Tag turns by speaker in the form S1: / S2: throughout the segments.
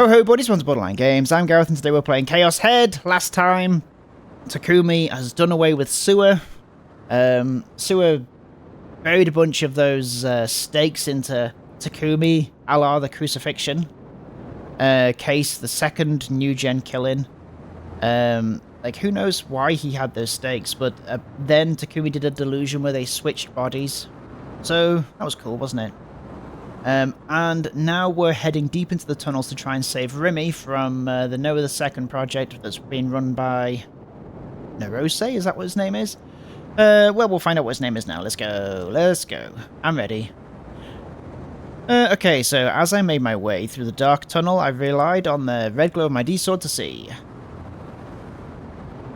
S1: Ho ho buddies, welcome to Borderline Games. I'm Gareth and today we're playing Chaos Head. Last time, Takumi has done away with Sewer. Sewer buried a bunch of those stakes into Takumi, a la the crucifixion. Case, the second new-gen killing. Like, who knows why he had those stakes, but then Takumi did a delusion where they switched bodies. So, that was cool, wasn't it? And now we're heading deep into the tunnels to try and save Remy from the Noah the Second project that's being run by Narose, is that what his name is? Well, we'll find out what his name is now. Let's go. I'm ready. Okay, so as I made my way through the dark tunnel, I relied on the red glow of my D-sword to see.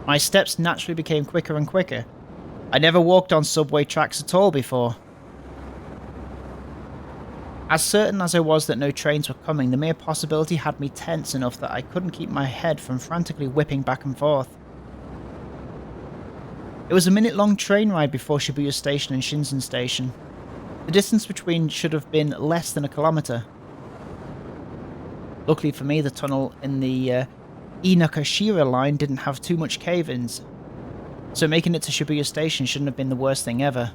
S1: My steps naturally became quicker and quicker. I never walked on subway tracks at all before. As certain as I was that no trains were coming, the mere possibility had me tense enough that I couldn't keep my head from frantically whipping back and forth. It was a minute-long train ride before Shibuya Station and Shinsen Station. The distance between should have been less than a kilometre. Luckily for me, the tunnel in the Inokashira line didn't have too much cave-ins, so making it to Shibuya Station shouldn't have been the worst thing ever.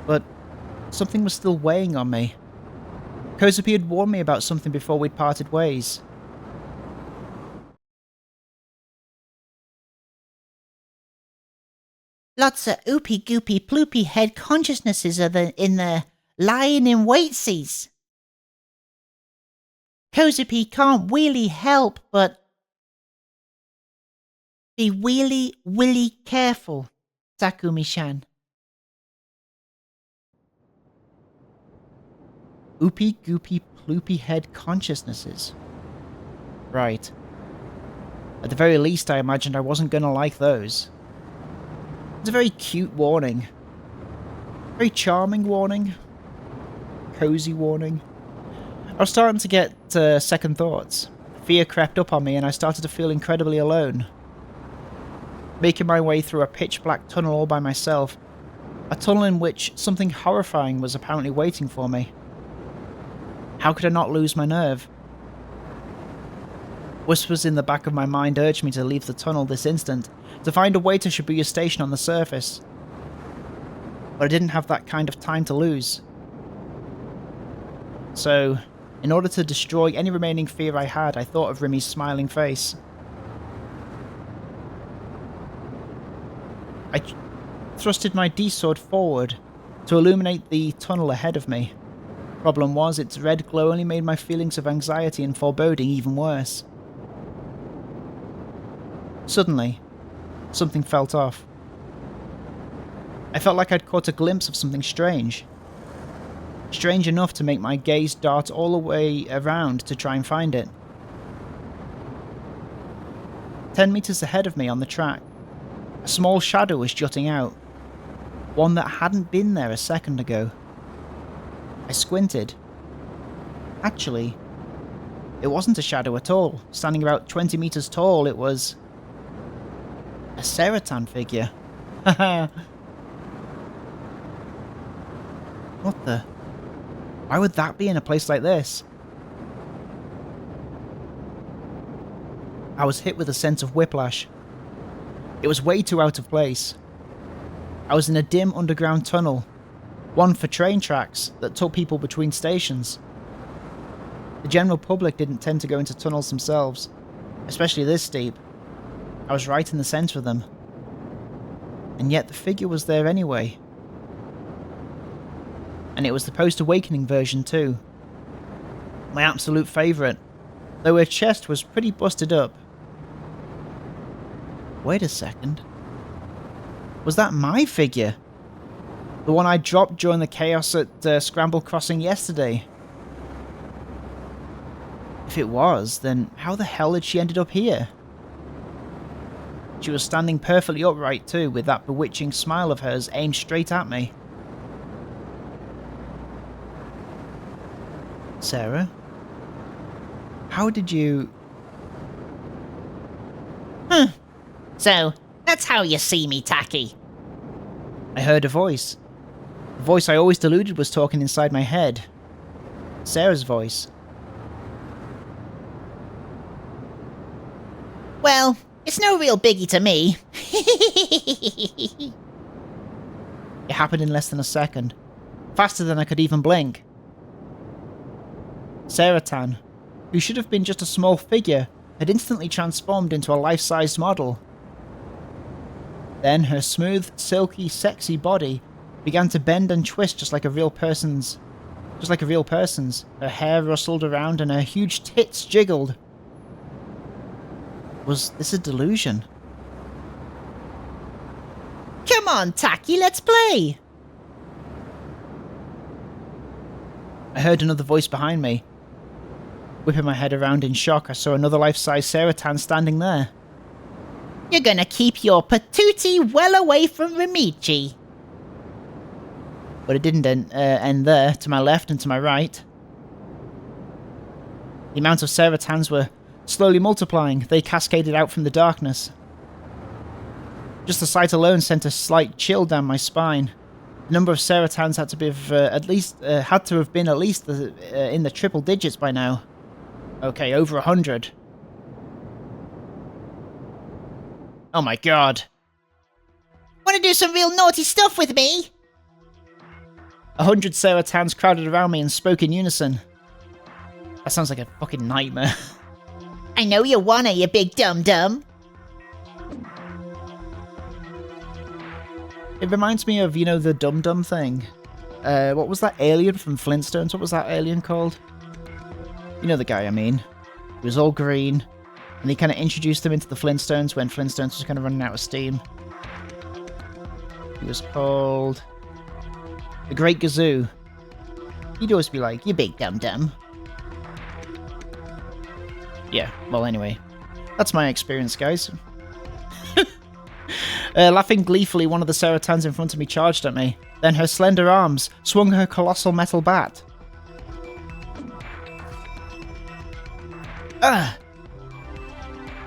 S1: But something was still weighing on me. Kozupi had warned me about something before we'd parted ways.
S2: Lots of oopy-goopy ploopy head consciousnesses are in the lying in waitses. Kozupi can't really help but be really careful, Takumi-chan.
S1: Oopy goopy ploopy head consciousnesses. Right. At the very least, I imagined I wasn't gonna like those. It's a very cute warning. Very charming warning. Cozy warning. I was starting to get second thoughts. Fear crept up on me and I started to feel incredibly alone. Making my way through a pitch-black tunnel all by myself. A tunnel in which something horrifying was apparently waiting for me. How could I not lose my nerve? Whispers in the back of my mind urged me to leave the tunnel this instant, to find a way to Shibuya Station on the surface. But I didn't have that kind of time to lose. So, in order to destroy any remaining fear I had, I thought of Remy's smiling face. I thrusted my D-sword forward to illuminate the tunnel ahead of me. Problem was, its red glow only made my feelings of anxiety and foreboding even worse. Suddenly, something felt off. I felt like I'd caught a glimpse of something strange. Strange enough to make my gaze dart all the way around to try and find it. 10 meters ahead of me on the track, a small shadow was jutting out. One that hadn't been there a second ago. I squinted. Actually, it wasn't a shadow at all. Standing about 20 meters tall, it was a Seira-tan figure. Haha. What the? Why would that be in a place like this? I was hit with a sense of whiplash. It was way too out of place. I was in a dim underground tunnel. One for train tracks that took people between stations. The general public didn't tend to go into tunnels themselves, especially this steep. I was right in the centre of them. And yet the figure was there anyway. And it was the post-awakening version too. My absolute favourite, though her chest was pretty busted up. Wait a second. Was that my figure? The one I dropped during the chaos at Scramble Crossing yesterday? If it was, then how the hell had she ended up here? She was standing perfectly upright too, with that bewitching smile of hers aimed straight at me. Sarah? How did you...
S2: So, that's how you see me, Taki.
S1: I heard a voice. The voice I always deluded was talking inside my head. Sarah's voice.
S2: Well, it's no real biggie to me.
S1: It happened in less than a second. Faster than I could even blink. Seira-tan, who should have been just a small figure, had instantly transformed into a life-sized model. Then her smooth, silky, sexy body began to bend and twist just like a real person's. Her hair rustled around and her huge tits jiggled. Was this a delusion?
S2: Come on, Taki, let's play!
S1: I heard another voice behind me. Whipping my head around in shock, I saw another life-size Seira-tan standing there.
S2: You're gonna keep your patootie well away from Rimichi.
S1: But it didn't end there, to my left and to my right. The amount of Seira-tans were slowly multiplying. They cascaded out from the darkness. Just the sight alone sent a slight chill down my spine. The number of Seira-tans had to be had to have been at least in the triple digits by now. Okay, over 100. Oh my god.
S2: Wanna do some real naughty stuff with me?
S1: 100 Seira-tans crowded around me and spoke in unison. That sounds like a fucking nightmare.
S2: I know you wanna, you big dum-dum.
S1: It reminds me of, you know, the dum-dum thing. What was that alien from Flintstones? What was that alien called? You know the guy I mean. He was all green, and he kind of introduced him into the Flintstones when Flintstones was kind of running out of steam. He was called the Great Gazoo. He'd always be like, "You big dum-dum." Yeah, well anyway. That's my experience, guys. Laughing gleefully, one of the Seira-tans in front of me charged at me. Then her slender arms swung her colossal metal bat. Ugh!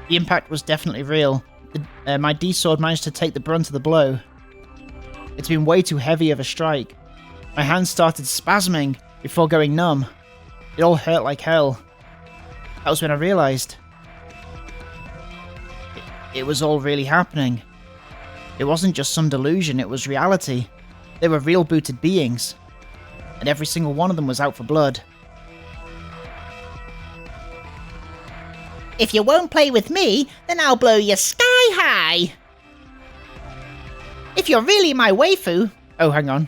S1: The impact was definitely real. My D-sword managed to take the brunt of the blow. It's been way too heavy of a strike. My hands started spasming before going numb. It all hurt like hell. That was when I realised. It was all really happening. It wasn't just some delusion, it was reality. They were real booted beings. And every single one of them was out for blood.
S2: If you won't play with me, then I'll blow you sky high. If you're really my waifu...
S1: Oh, hang on.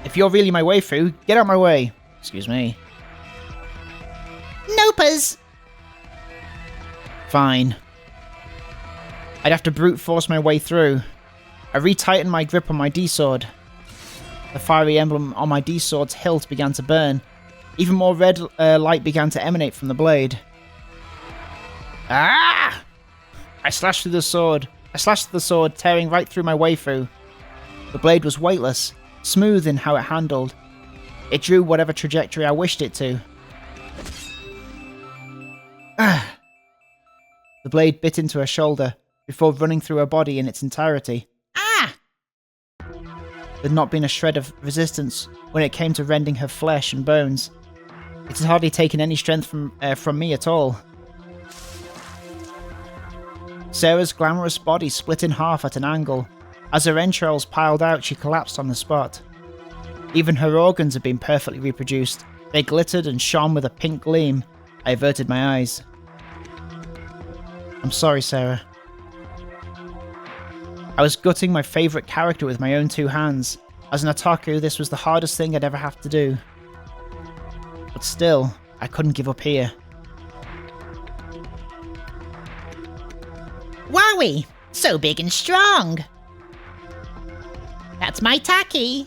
S1: If you're really my waifu, get out my way. Excuse me.
S2: Nopers!
S1: Fine. I'd have to brute force my way through. I retightened my grip on my D-sword. The fiery emblem on my D-sword's hilt began to burn. Even more red light began to emanate from the blade. Ah! I slashed through the sword. Tearing right through my waifu. The blade was weightless, smooth in how it handled. It drew whatever trajectory I wished it to. Ah! The blade bit into her shoulder, before running through her body in its entirety.
S2: Ah!
S1: There'd not been a shred of resistance when it came to rending her flesh and bones. It had hardly taken any strength from me at all. Sarah's glamorous body split in half at an angle. As her entrails piled out, she collapsed on the spot. Even her organs had been perfectly reproduced. They glittered and shone with a pink gleam. I averted my eyes. I'm sorry, Sarah. I was gutting my favourite character with my own two hands. As an otaku, this was the hardest thing I'd ever have to do. But still, I couldn't give up here.
S2: Wowie! So big and strong! That's my Taki!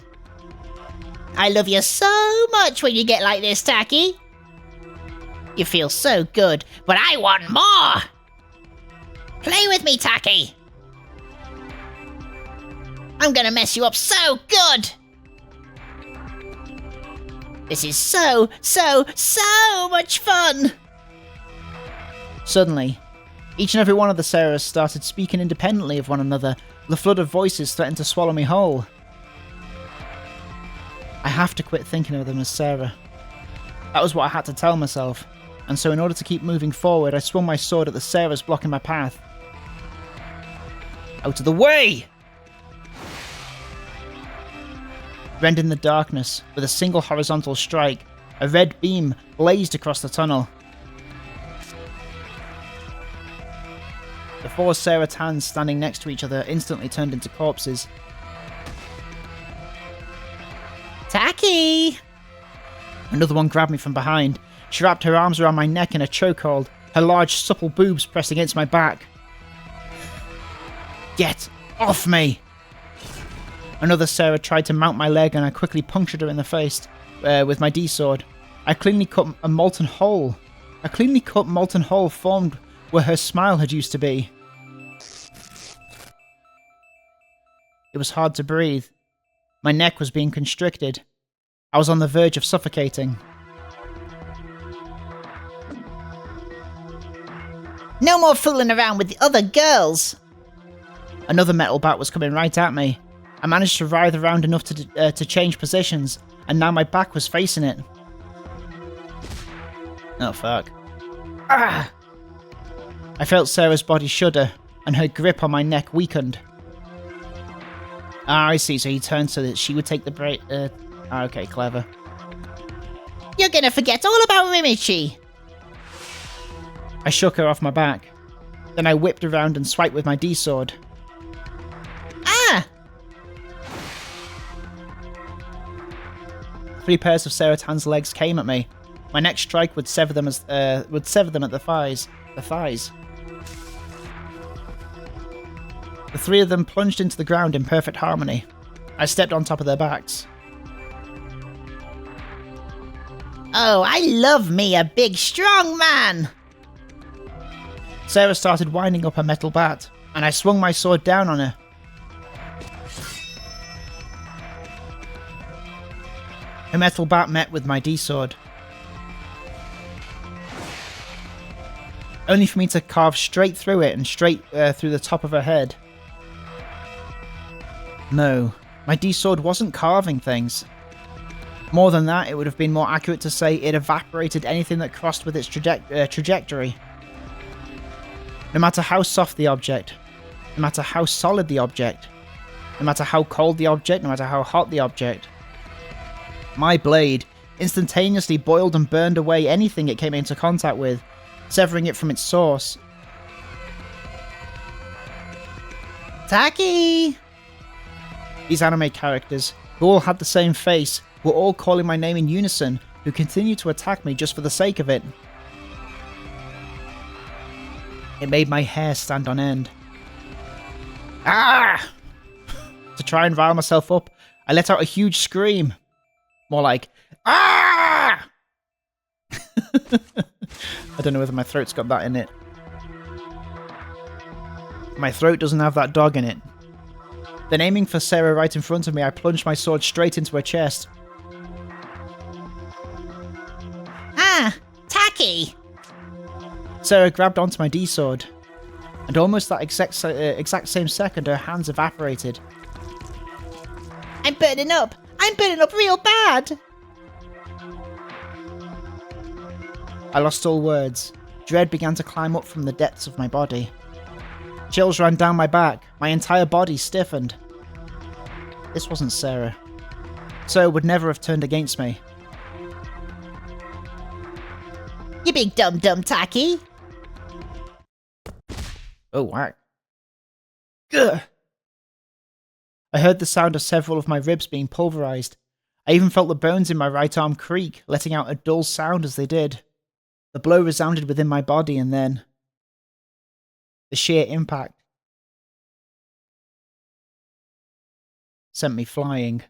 S2: I love you so much when you get like this, Taki! You feel so good, but I want more! Play with me, Taki! I'm gonna mess you up so good! This is so much fun!
S1: Suddenly, each and every one of the Seiras started speaking independently of one another. The flood of voices threatened to swallow me whole. I have to quit thinking of them as Sarah. That was what I had to tell myself. and so in order to keep moving forward, I swung my sword at the Seras blocking my path. Out of the way! Rending the darkness, with a single horizontal strike, a red beam blazed across the tunnel. The four Seira-tans standing next to each other instantly turned into corpses.
S2: Tacky!
S1: Another one grabbed me from behind. She wrapped her arms around my neck in a chokehold, her large supple boobs pressed against my back. Get off me! Another Seira tried to mount my leg and I quickly punctured her in the face with my D-sword. I cleanly cut a molten hole. A cleanly cut molten hole formed where her smile had used to be. It was hard to breathe. My neck was being constricted. I was on the verge of suffocating.
S2: No more fooling around with the other girls!
S1: Another metal bat was coming right at me. I managed to writhe around enough to change positions, and now my back was facing it. Oh fuck. Ah! I felt Sarah's body shudder, and her grip on my neck weakened. Ah, I see, so he turned so that she would take the break. Okay, clever.
S2: You're gonna forget all about Rimichi!
S1: I shook her off my back. Then I whipped around and swiped with my D-sword.
S2: Ah!
S1: 3 pairs of Seira-tan's legs came at me. My next strike would sever them at the thighs. The 3 of them plunged into the ground in perfect harmony. I stepped on top of their backs.
S2: Oh, I love me a big strong man!
S1: Sarah started winding up her metal bat, and I swung my sword down on her. Her metal bat met with my D-sword. Only for me to carve straight through it and straight through the top of her head. No, my D-sword wasn't carving things. More than that, it would have been more accurate to say it evaporated anything that crossed with its trajectory. No matter how soft the object, no matter how solid the object, no matter how cold the object, no matter how hot the object, my blade instantaneously boiled and burned away anything it came into contact with, severing it from its source.
S2: Taki!
S1: These anime characters, who all had the same face, were all calling my name in unison, who continued to attack me just for the sake of it. It made my hair stand on end. Ah! To try and rile myself up, I let out a huge scream. More like, ah! I don't know whether my throat's got that in it. My throat doesn't have that dog in it. Then aiming for Sarah right in front of me, I plunged my sword straight into her chest.
S2: Ah! Taki!
S1: Sarah grabbed onto my D-sword, and almost that exact same second her hands evaporated.
S2: I'm burning up! I'm burning up real bad!
S1: I lost all words. Dread began to climb up from the depths of my body. Chills ran down my back, my entire body stiffened. This wasn't Sarah. Sarah would never have turned against me.
S2: You big dum-dum, Taki!
S1: Oh, whack. Gah! I heard the sound of several of my ribs being pulverized. I even felt the bones in my right arm creak, letting out a dull sound as they did. The blow resounded within my body, and then the sheer impact sent me flying.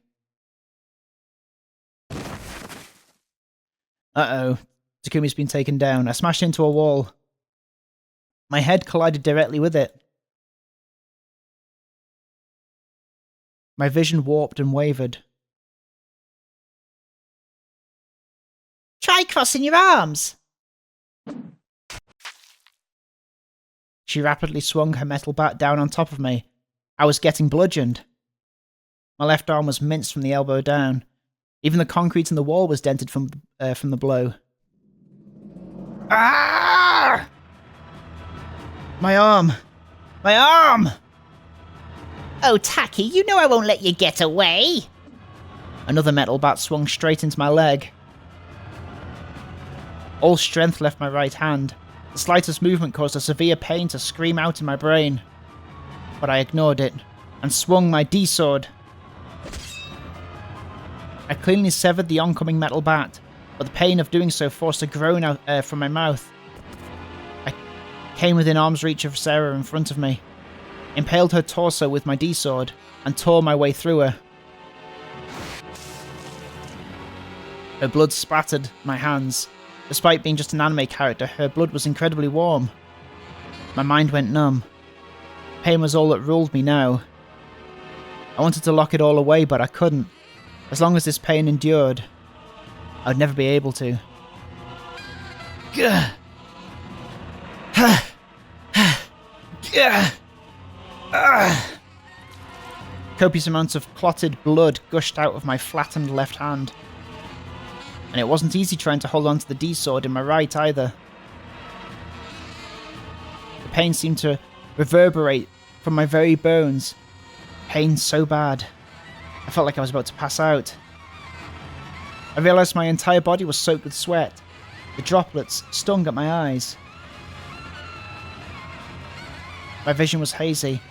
S1: Uh-oh. Takumi's been taken down. I smashed into a wall. My head collided directly with it. My vision warped and wavered.
S2: Try crossing your arms!
S1: She rapidly swung her metal bat down on top of me. I was getting bludgeoned. My left arm was minced from the elbow down. Even the concrete in the wall was dented from the blow. Ah! My arm! My arm!
S2: Oh, Tacky, you know I won't let you get away.
S1: Another metal bat swung straight into my leg. All strength left my right hand. The slightest movement caused a severe pain to scream out in my brain. But I ignored it, and swung my D-sword. I cleanly severed the oncoming metal bat, but the pain of doing so forced a groan out from my mouth. I came within arm's reach of Seira in front of me, impaled her torso with my D-sword, and tore my way through her. Her blood spattered my hands. Despite being just an anime character, her blood was incredibly warm. My mind went numb. Pain was all that ruled me now. I wanted to lock it all away, but I couldn't. As long as this pain endured, I would never be able to. Copious amounts of clotted blood gushed out of my flattened left hand. And it wasn't easy trying to hold on to the D-sword in my right either. The pain seemed to reverberate from my very bones. Pain so bad. I felt like I was about to pass out. I realised my entire body was soaked with sweat. The droplets stung at my eyes. My vision was hazy.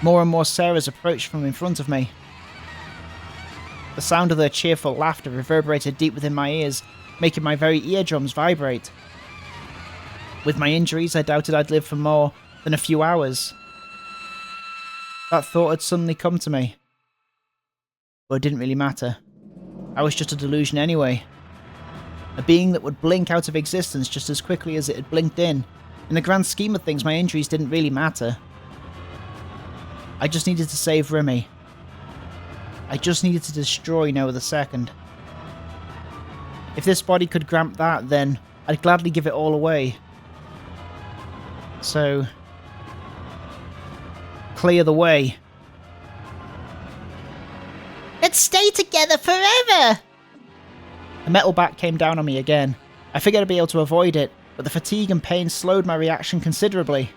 S1: More and more Seiras approached from in front of me. The sound of their cheerful laughter reverberated deep within my ears, making my very eardrums vibrate. With my injuries, I doubted I'd live for more than a few hours. That thought had suddenly come to me. But it didn't really matter. I was just a delusion anyway. A being that would blink out of existence just as quickly as it had blinked in. In the grand scheme of things, my injuries didn't really matter. I just needed to save Remy. I just needed to destroy Noah the Second. If this body could grant that, then I'd gladly give it all away. So, clear the way.
S2: Let's stay together forever!
S1: The metal bat came down on me again. I figured I'd be able to avoid it, but the fatigue and pain slowed my reaction considerably.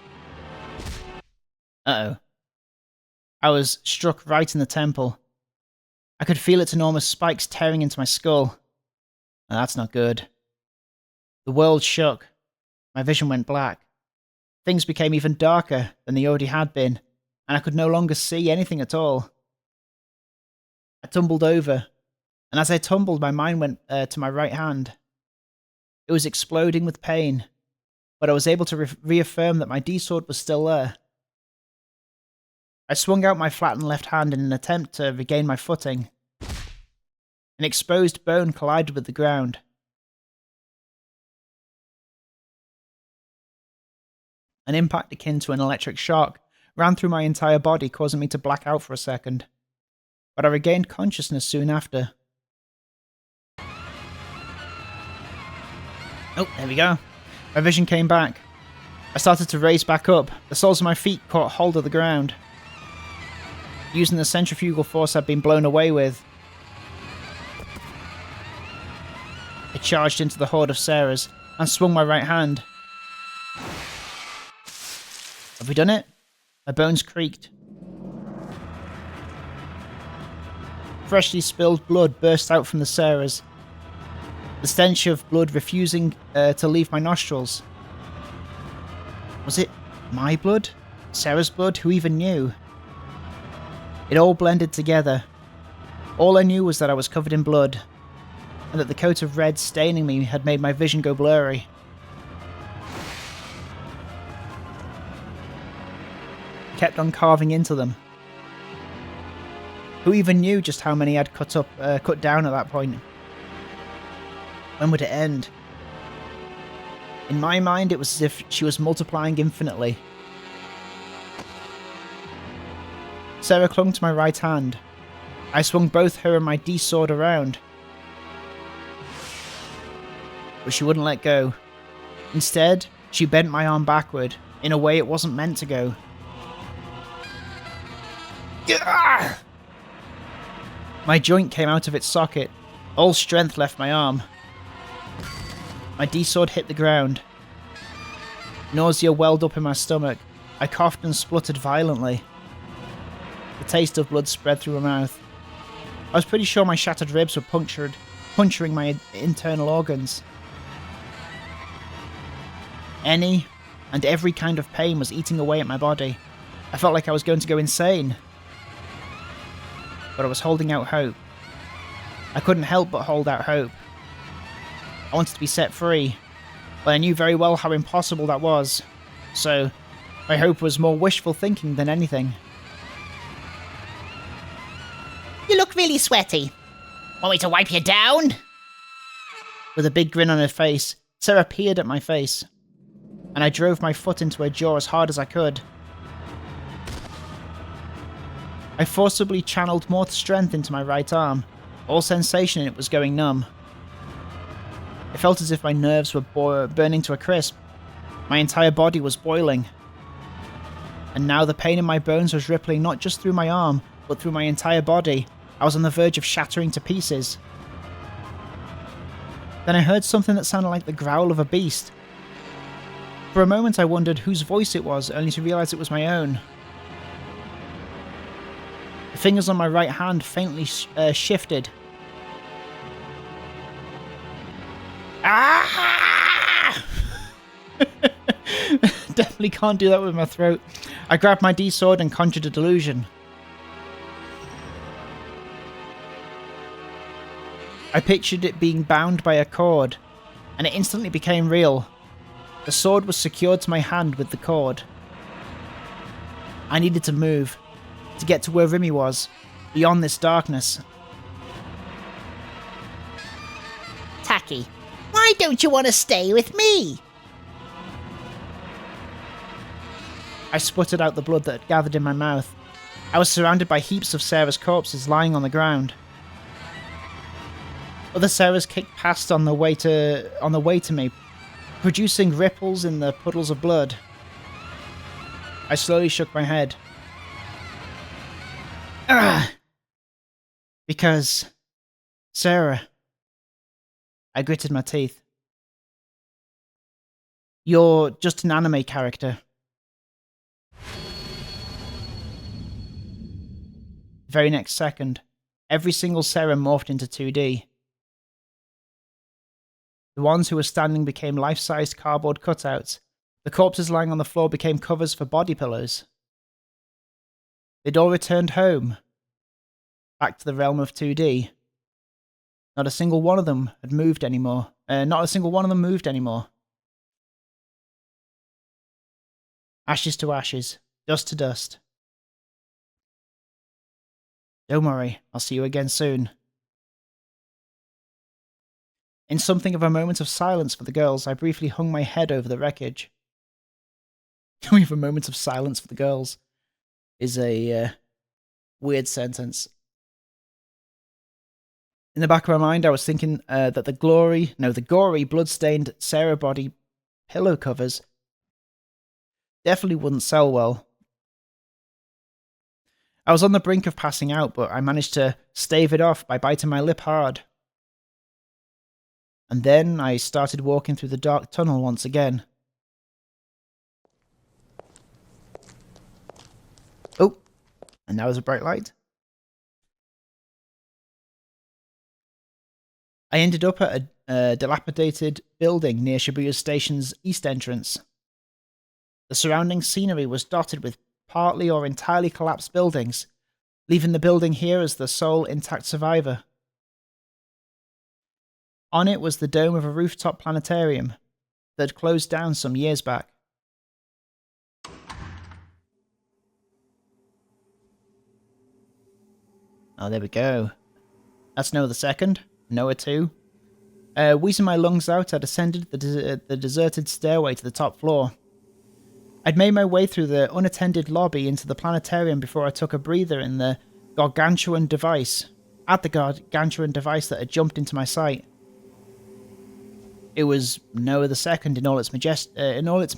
S1: Uh-oh. I was struck right in the temple. I could feel its enormous spikes tearing into my skull. And that's not good. The world shook. My vision went black. Things became even darker than they already had been, and I could no longer see anything at all. I tumbled over, and as I tumbled, my mind went to my right hand. It was exploding with pain, but I was able to reaffirm that my D-sword was still there. I swung out my flattened left hand in an attempt to regain my footing. An exposed bone collided with the ground. An impact akin to an electric shock ran through my entire body, causing me to black out for a second. But I regained consciousness soon after. Oh, there we go. My vision came back. I started to raise back up. The soles of my feet caught hold of the ground. Using the centrifugal force I'd been blown away with, I charged into the horde of Seiras and swung my right hand. Have we done it? My bones creaked. Freshly spilled blood burst out from the Seiras, the stench of blood refusing to leave my nostrils. Was it my blood? Sarah's blood? Who even knew? It all blended together. All I knew was that I was covered in blood, and that the coat of red staining me had made my vision go blurry. I kept on carving into them. Who even knew just how many I'd cut down at that point? When would it end? In my mind, it was as if she was multiplying infinitely. Seira clung to my right hand. I swung both her and my D-sword around. But she wouldn't let go. Instead, she bent my arm backward, in a way it wasn't meant to go. My joint came out of its socket. All strength left my arm. My D-sword hit the ground. Nausea welled up in my stomach. I coughed and spluttered violently. The taste of blood spread through my mouth. I was pretty sure my shattered ribs were puncturing my internal organs. Any and every kind of pain was eating away at my body. I felt like I was going to go insane. But I was holding out hope. I couldn't help but hold out hope. I wanted to be set free, but I knew very well how impossible that was. So, my hope was more wishful thinking than anything.
S2: You look really sweaty. Want me to wipe you down?
S1: With a big grin on her face, Sarah peered at my face, and I drove my foot into her jaw as hard as I could. I forcibly channeled more strength into my right arm. All sensation in it was going numb. It felt as if my nerves were burning to a crisp. My entire body was boiling. And now the pain in my bones was rippling not just through my arm, but through my entire body. I was on the verge of shattering to pieces. Then I heard something that sounded like the growl of a beast. For a moment I wondered whose voice it was, only to realise it was my own. The fingers on my right hand faintly shifted. Ah! Definitely can't do that with my throat. I grabbed my D-sword and conjured a delusion. I pictured it being bound by a cord, and it instantly became real. The sword was secured to my hand with the cord. I needed to move, to get to where Remy was, beyond this darkness.
S2: Taki, why don't you want to stay with me?
S1: I sputtered out the blood that had gathered in my mouth. I was surrounded by heaps of Sarah's corpses lying on the ground. Other Sarahs kicked past on the way to me, producing ripples in the puddles of blood. I slowly shook my head. Ugh! Because, Sarah, I gritted my teeth. You're just an anime character. The very next second, every single Sarah morphed into 2D. The ones who were standing became life-sized cardboard cutouts. The corpses lying on the floor became covers for body pillows. They'd all returned home, back to the realm of 2D. Not a single one of them had moved anymore. Not a single one of them moved anymore. Ashes to ashes, dust to dust. Don't worry, I'll see you again soon. In something of a moment of silence for the girls, I briefly hung my head over the wreckage. We have a moment of silence for the girls is a weird sentence. In the back of my mind, I was thinking that the gory, blood-stained Sarah body pillow covers definitely wouldn't sell well. I was on the brink of passing out, but I managed to stave it off by biting my lip hard. And then I started walking through the dark tunnel once again. Oh, and now there's a bright light. I ended up at a dilapidated building near Shibuya Station's east entrance. The surrounding scenery was dotted with partly or entirely collapsed buildings, leaving the building here as the sole intact survivor. On it was the dome of a rooftop planetarium that had closed down some years back. Oh, there we go. That's Noah the Second, Noah 2. Wheezing my lungs out, I descended the deserted stairway to the top floor. I'd made my way through the unattended lobby into the planetarium before I took a breather in the gargantuan device, that had jumped into my sight. It was Noah the Second in all its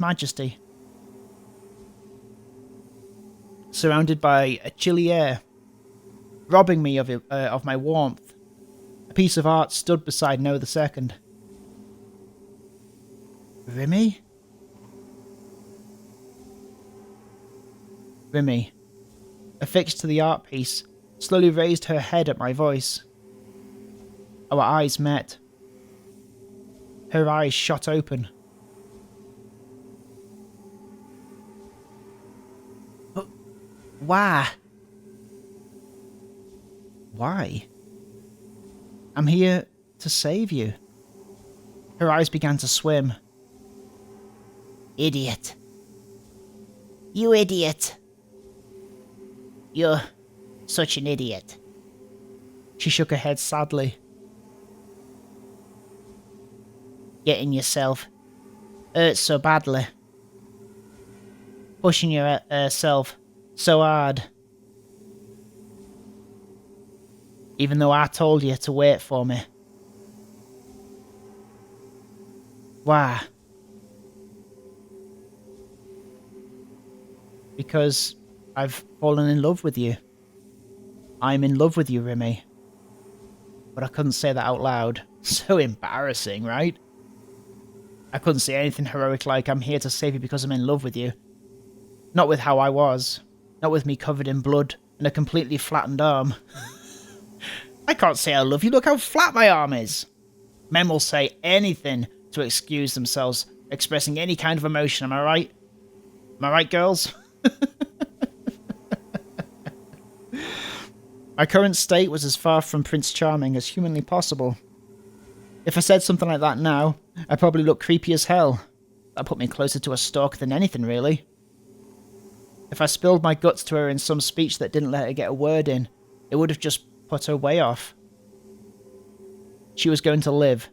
S1: majesty. Surrounded by a chilly air, robbing me of my warmth. A piece of art stood beside Noah the Second. Remy? Remy, affixed to the art piece, slowly raised her head at my voice. Our eyes met. Her eyes shot open. But why? Why? I'm here to save you. Her eyes began to swim.
S2: Idiot. You idiot. You're such an idiot.
S1: She shook her head sadly.
S2: Getting yourself hurt so badly. Pushing yourself so hard.
S1: Even though I told you to wait for me. Why? Because I've fallen in love with you. I'm in love with you, Remy. But I couldn't say that out loud. So embarrassing, right? I couldn't say anything heroic like, I'm here to save you because I'm in love with you. Not with how I was. Not with me covered in blood and a completely flattened arm. I can't say I love you, look how flat my arm is. Men will say anything to excuse themselves expressing any kind of emotion, am I right? Am I right, girls? My current state was as far from Prince Charming as humanly possible. If I said something like that now, I'd probably look creepy as hell. That put me closer to a stalker than anything, really. If I spilled my guts to her in some speech that didn't let her get a word in, it would have just put her way off. She was going to live,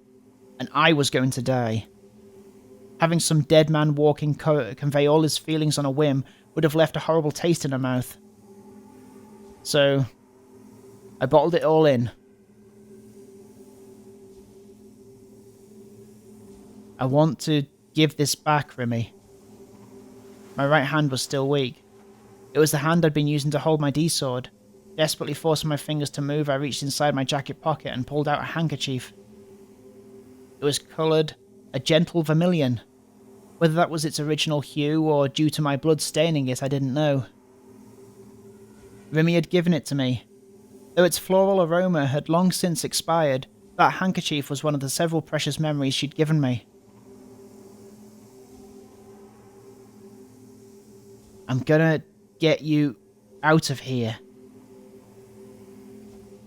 S1: and I was going to die. Having some dead man walking convey all his feelings on a whim would have left a horrible taste in her mouth. So, I bottled it all in. I want to give this back, Remy. My right hand was still weak. It was the hand I'd been using to hold my D-sword. Desperately forcing my fingers to move, I reached inside my jacket pocket and pulled out a handkerchief. It was coloured a gentle vermilion. Whether that was its original hue or due to my blood staining it, I didn't know. Remy had given it to me. Though its floral aroma had long since expired, that handkerchief was one of the several precious memories she'd given me. I'm gonna get you out of here.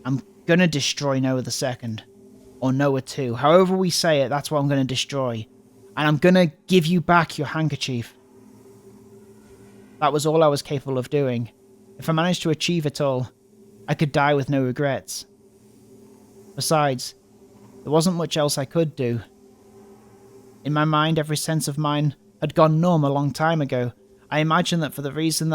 S1: I'm gonna destroy Noah the Second. Or Noah 2. However we say it, that's what I'm gonna destroy. And I'm gonna give you back your handkerchief. That was all I was capable of doing. If I managed to achieve it all, I could die with no regrets. Besides, there wasn't much else I could do. In my mind, every sense of mine had gone numb a long time ago. I imagined that the reason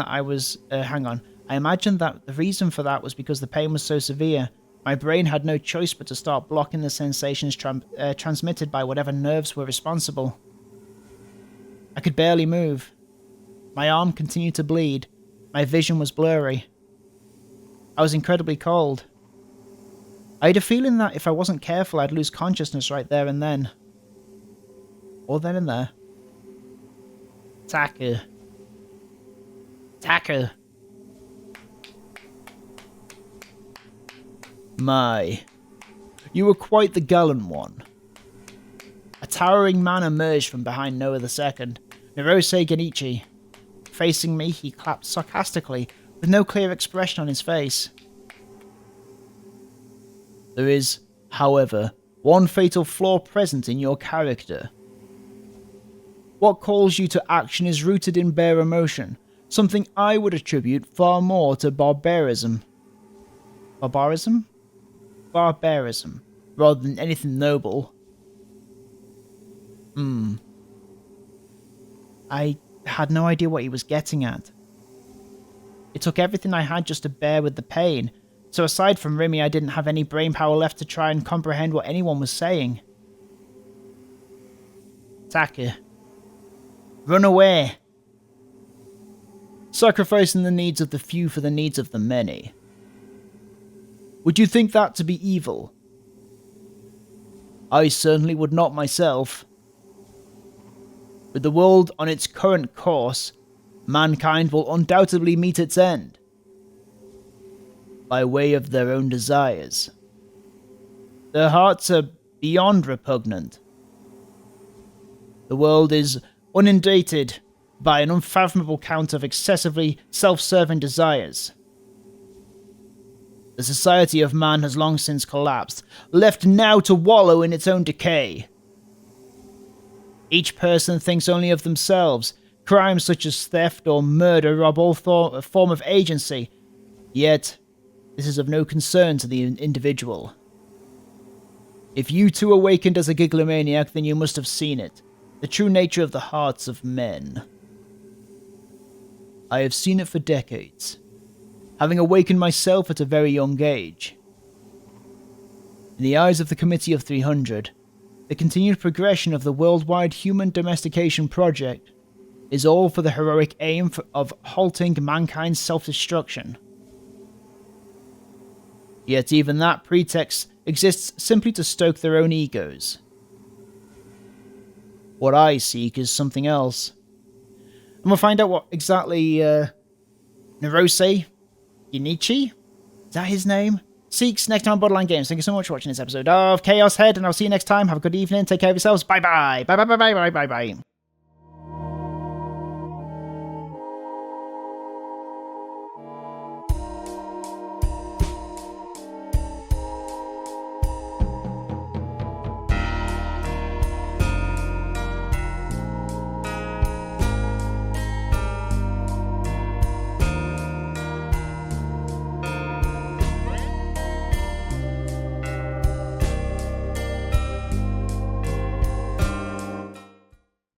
S1: for that was because the pain was so severe. My brain had no choice but to start blocking the sensations transmitted by whatever nerves were responsible. I could barely move. My arm continued to bleed. My vision was blurry. I was incredibly cold. I had a feeling that if I wasn't careful, I'd lose consciousness right there and then. Or then and there.
S2: Taku. Taku.
S1: My, you were quite the gallant one. A towering man emerged from behind Noah the Second, Narose Genichi. Facing me, he clapped sarcastically, with no clear expression on his face. There is, however, one fatal flaw present in your character. What calls you to action is rooted in bare emotion, something I would attribute far more to barbarism. Barbarism? Barbarism, rather than anything noble. I had no idea what he was getting at. It took everything I had just to bear with the pain, so aside from Remy, I didn't have any brain power left to try and comprehend what anyone was saying. Taku. Run away. Sacrificing the needs of the few for the needs of the many. Would you think that to be evil? I certainly would not myself. With the world on its current course, mankind will undoubtedly meet its end by way of their own desires. Their hearts are beyond repugnant. The world is inundated by an unfathomable count of excessively self-serving desires. The society of man has long since collapsed, left now to wallow in its own decay. Each person thinks only of themselves. Crimes such as theft or murder rob all form of agency, yet this is of no concern to the individual. If you too awakened as a gigalomaniac, then you must have seen it. The true nature of the hearts of men. I have seen it for decades, having awakened myself at a very young age. In the eyes of the Committee of 300, the continued progression of the worldwide human domestication project is all for the heroic aim of halting mankind's self-destruction. Yet even that pretext exists simply to stoke their own egos. What I seek is something else. And we'll find out what exactly Narose Yunichi, is that his name? Seeks next time on Borderline Games. Thank you so much for watching this episode of Chaos Head, and I'll see you next time. Have a good evening. Take care of yourselves. Bye bye. Bye bye bye bye bye bye bye.